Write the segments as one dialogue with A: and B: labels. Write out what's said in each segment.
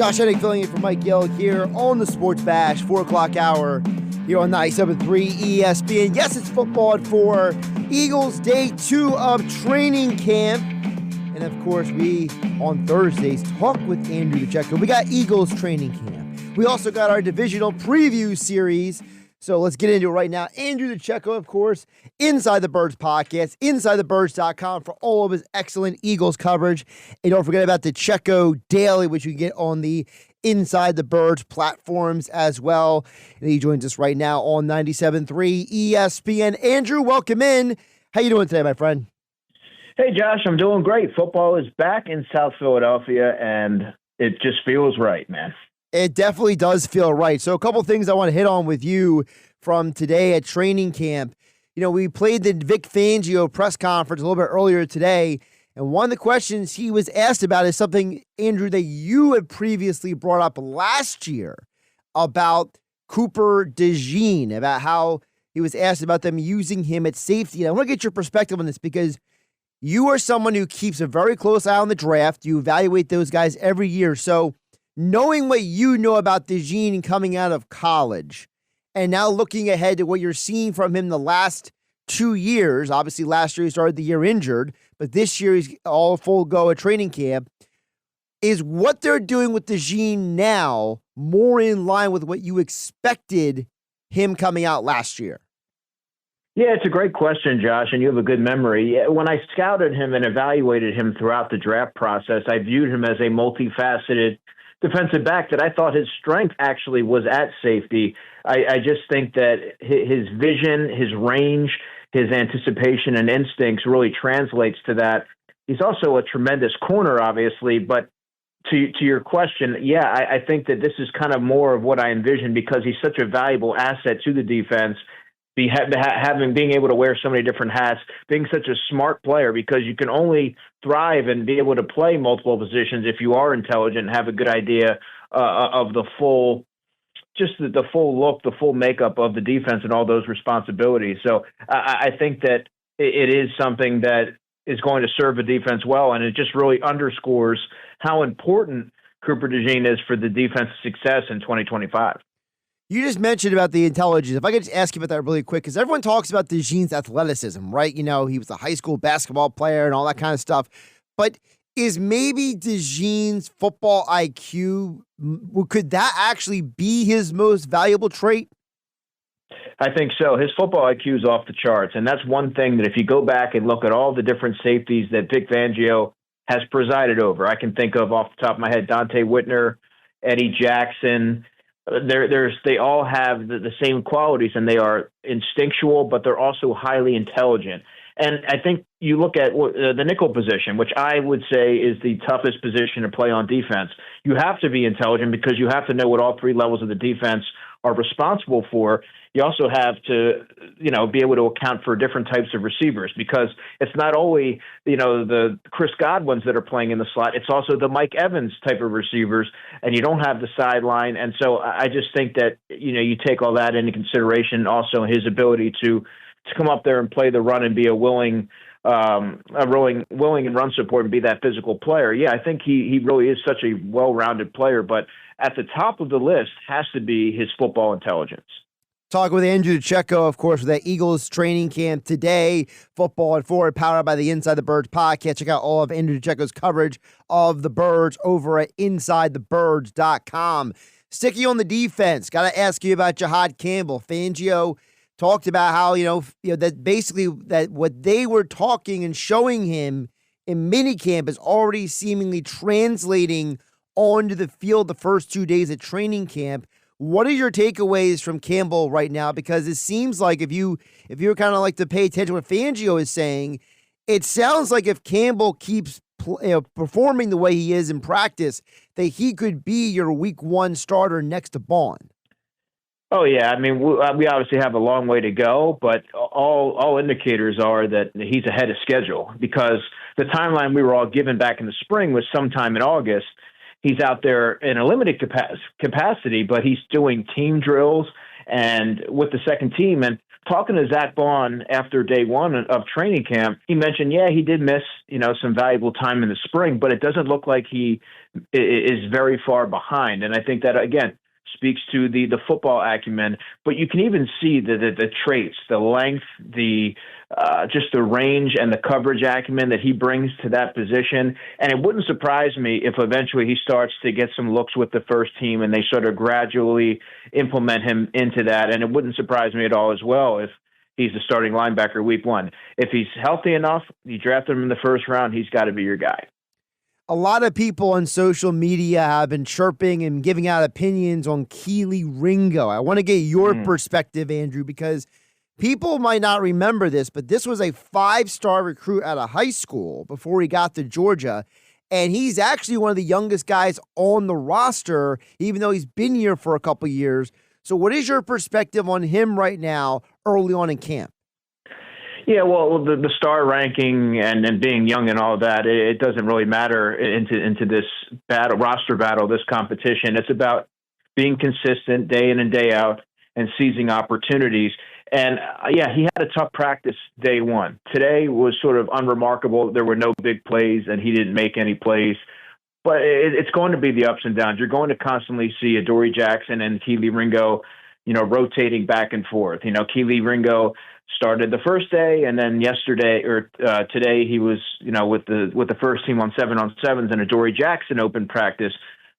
A: Josh Hennig filling in for Mike Yell here on the Sports Bash, 4 o'clock hour here on 97.3 ESPN. Yes, it's football at 4. Eagles day 2 of training camp. And of course, we on Thursdays talk with Andrew DiCecco. We got Eagles training camp. We also got our divisional preview series. So let's get into it right now. Andrew DiCecco, of course, Inside the Birds podcast, InsideTheBirds.com for all of his excellent Eagles coverage. And don't forget about DiCecco Daily, which you can get on the Inside the Birds platforms as well. And he joins us right now on 97.3 ESPN. Andrew, welcome in. How you doing today, my friend?
B: Hey, Josh, I'm doing great. Football is back in South Philadelphia, and it just feels right, man.
A: It definitely does feel right. So a couple things I want to hit on with you from today at training camp. You know, we played the Vic Fangio press conference a little bit earlier today, and one of the questions he was asked about is something, Andrew, that you had previously brought up last year about Cooper DeJean, about how he was asked about them using him at safety. And I want to get your perspective on this because you are someone who keeps a very close eye on the draft. You evaluate those guys every year. So knowing what you know about DeJean coming out of college and now looking ahead to what you're seeing from him the last 2 years, obviously last year he started the year injured, but this year he's all full go at training camp, is what they're doing with DeJean now more in line with what you expected him coming out last year?
B: Yeah, it's a great question, Josh, and you have a good memory. When I scouted him and evaluated him throughout the draft process, I viewed him as a multifaceted defensive back that I thought his strength actually was at safety. I just think that his vision, his range, his anticipation and instincts really translates to that. He's also a tremendous corner, obviously, but to your question, yeah, I think that this is kind of more of what I envision because he's such a valuable asset to the defense. Being able to wear so many different hats, being such a smart player, because you can only thrive and be able to play multiple positions if you are intelligent and have a good idea of the full look, the full makeup of the defense and all those responsibilities. So I think that it is something that is going to serve the defense well, and it just really underscores how important Cooper DeJean is for the defense's success in 2025.
A: You just mentioned about the intelligence. If I could just ask you about that really quick, because everyone talks about DeJean's athleticism, right? You know, he was a high school basketball player and all that kind of stuff. But is maybe DeJean's football IQ, could that actually be his most valuable trait?
B: I think so. His football IQ is off the charts. And that's one thing that if you go back and look at all the different safeties that Vic Fangio has presided over, I can think of off the top of my head, Dante Whitner, Eddie Jackson. They all have the same qualities, and they are instinctual, but they're also highly intelligent. And I think you look at the nickel position, which I would say is the toughest position to play on defense. You have to be intelligent because you have to know what all three levels of the defense are responsible for. You also have to, be able to account for different types of receivers because it's not only, the Chris Godwins that are playing in the slot. It's also the Mike Evans type of receivers, and you don't have the sideline. And so I just think that, you take all that into consideration, also his ability to come up there and play the run and be a willing and run support and be that physical player. Yeah, I think he really is such a well-rounded player, but at the top of the list has to be his football intelligence.
A: Talking with Andrew DiCecco, of course, with that Eagles training camp today. Football at 4, powered by the Inside the Birds podcast. Check out all of Andrew DiCecco's coverage of the Birds over at InsideTheBirds.com. Sticking on the defense, got to ask you about Jihad Campbell. Fangio talked about how, that basically that what they were talking and showing him in minicamp is already seemingly translating onto the field the first 2 days at training camp. What are your takeaways from Campbell right now? Because it seems like if you're kind of like to pay attention to what Fangio is saying, it sounds like if Campbell keeps performing the way he is in practice, that he could be your week 1 starter next to Bond.
B: Oh, yeah. I mean, we obviously have a long way to go, but all indicators are that he's ahead of schedule because the timeline we were all given back in the spring was sometime in August. He's out there in a limited capacity, but he's doing team drills and with the second team. And talking to Zach Bond after day one of training camp, he mentioned, he did miss, some valuable time in the spring, but it doesn't look like he is very far behind. And I think that, again, speaks to the football acumen, but you can even see the traits, the length, just the range and the coverage acumen that he brings to that position. And it wouldn't surprise me if eventually he starts to get some looks with the first team and they sort of gradually implement him into that. And it wouldn't surprise me at all as well if he's the starting linebacker week one. If he's healthy enough, you draft him in the first round, he's got to be your guy.
A: A lot of people on social media have been chirping and giving out opinions on Keely Ringo. I want to get your perspective, Andrew, because people might not remember this, but this was a 5-star recruit out of high school before he got to Georgia, and he's actually one of the youngest guys on the roster, even though he's been here for a couple years. So what is your perspective on him right now, early on in camp?
B: Yeah, well, the star ranking and being young and all that, it doesn't really matter into this roster battle, this competition. It's about being consistent day in and day out and seizing opportunities. And, he had a tough practice day one. Today was sort of unremarkable. There were no big plays, and he didn't make any plays. But it's going to be the ups and downs. You're going to constantly see Adoree Jackson and Keely Ringo, rotating back and forth. Keely Ringo started the first day, and then today he was, with the first team on 7-on-7s, and Adoree Jackson opened practice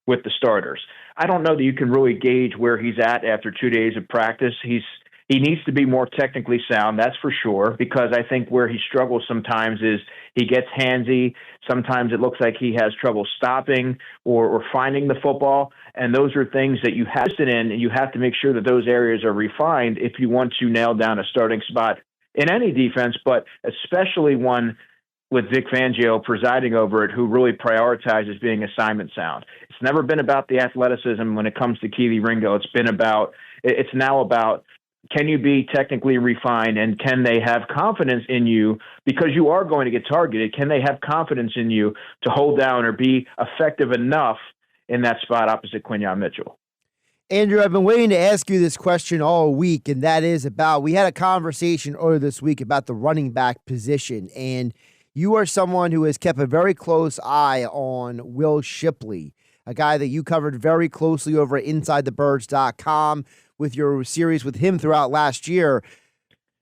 B: with the starters. I don't know that you can really gauge where he's at after 2 days of practice. He needs to be more technically sound, that's for sure, because I think where he struggles sometimes is he gets handsy. Sometimes it looks like he has trouble stopping or finding the football, and those are things that you have to sit in, and you have to make sure that those areas are refined if you want to nail down a starting spot in any defense, but especially one with Vic Fangio presiding over it, who really prioritizes being assignment sound. It's never been about the athleticism when it comes to Keely Ringo. It's now about, can you be technically refined, and can they have confidence in you because you are going to get targeted? Can they have confidence in you to hold down or be effective enough in that spot opposite Quinyon Mitchell?
A: Andrew, I've been waiting to ask you this question all week, and that is we had a conversation earlier this week about the running back position, and you are someone who has kept a very close eye on Will Shipley, a guy that you covered very closely over at InsideTheBirds.com with your series with him throughout last year.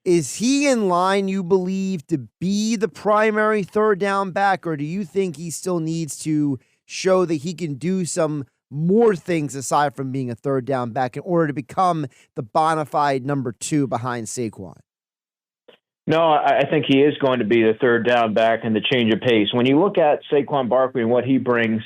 A: Is he in line, you believe, to be the primary third down back, or do you think he still needs to show that he can do some more things aside from being a third down back in order to become the bona fide number 2 behind Saquon?
B: No, I think he is going to be the third down back and the change of pace. When you look at Saquon Barkley and what he brings,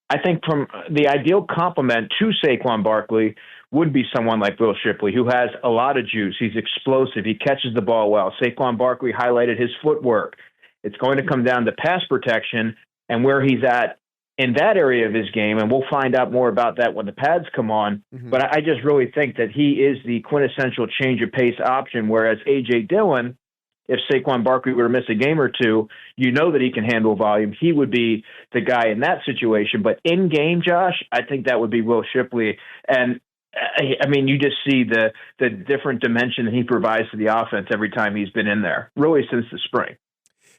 B: I think from the ideal complement to Saquon Barkley would be someone like Will Shipley, who has a lot of juice. He's explosive. He catches the ball well. Saquon Barkley highlighted his footwork. It's going to come down to pass protection and where he's at in that area of his game, and we'll find out more about that when the pads come on. Mm-hmm. But I just really think that he is the quintessential change of pace option, whereas A.J. Dillon, if Saquon Barkley were to miss a game or two, that he can handle volume. He would be the guy in that situation. But in game, Josh, I think that would be Will Shipley. And I mean, you just see the different dimension that he provides to the offense every time he's been in there, really since the spring.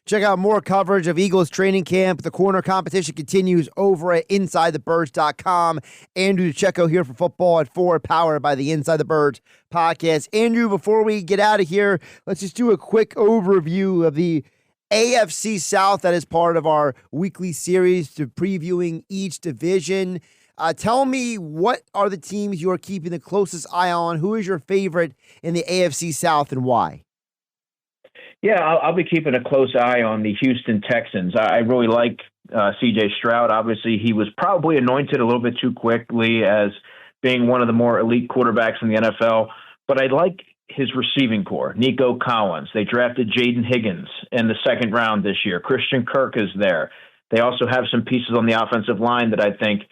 A: Check out more coverage of Eagles training camp. The corner competition continues over at InsideTheBirds.com. Andrew DiCecco here for Football at 4, powered by the Inside the Birds podcast. Andrew, before we get out of here, let's just do a quick overview of the AFC South that is part of our weekly series to previewing each division. Tell me, what are the teams you are keeping the closest eye on? Who is your favorite in the AFC South and why?
B: Yeah, I'll be keeping a close eye on the Houston Texans. I really like C.J. Stroud. Obviously, he was probably anointed a little bit too quickly as being one of the more elite quarterbacks in the NFL, but I like his receiving core. Nico Collins. They drafted Jaden Higgins in the second round this year. Christian Kirk is there. They also have some pieces on the offensive line that I think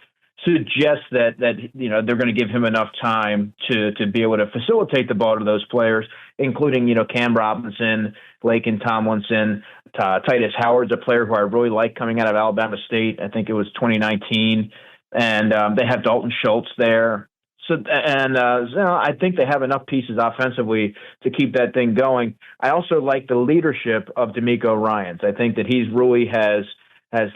B: suggest that they're going to give him enough time to be able to facilitate the ball to those players, including Cam Robinson, Laken Tomlinson, Titus Howard's a player who I really like coming out of Alabama State. I think it was 2019, and they have Dalton Schultz there. I think they have enough pieces offensively to keep that thing going. I also like the leadership of D'Amico Ryans. I think that he's really has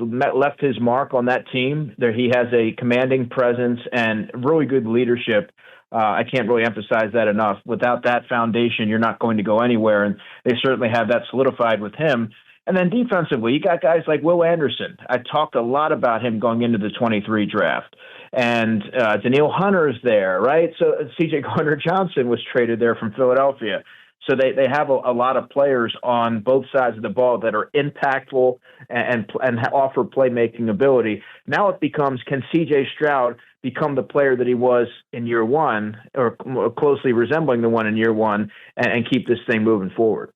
B: left his mark on that team. There, he has a commanding presence and really good leadership. I can't really emphasize that enough. Without that foundation, you're not going to go anywhere, and they certainly have that solidified with him. And then defensively, you got guys like Will Anderson. I talked a lot about him going into the 23 draft. And Daniil Hunter's there, right? So C.J. Gardner-Johnson was traded there from Philadelphia. So they have a lot of players on both sides of the ball that are impactful and offer playmaking ability. Now it becomes, can C.J. Stroud become the player that he was in year one, or closely resembling the one in year one, and keep this thing moving forward?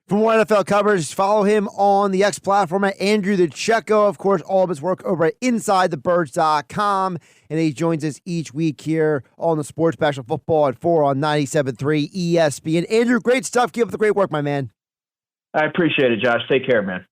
A: For more NFL coverage, follow him on the X platform at Andrew DiCecco. Of course, all of his work over at InsideTheBirds.com. And he joins us each week here on the Sports Special Football at 4 on 97.3 ESPN. Andrew, great stuff. Keep up the great work, my man.
B: I appreciate it, Josh. Take care, man.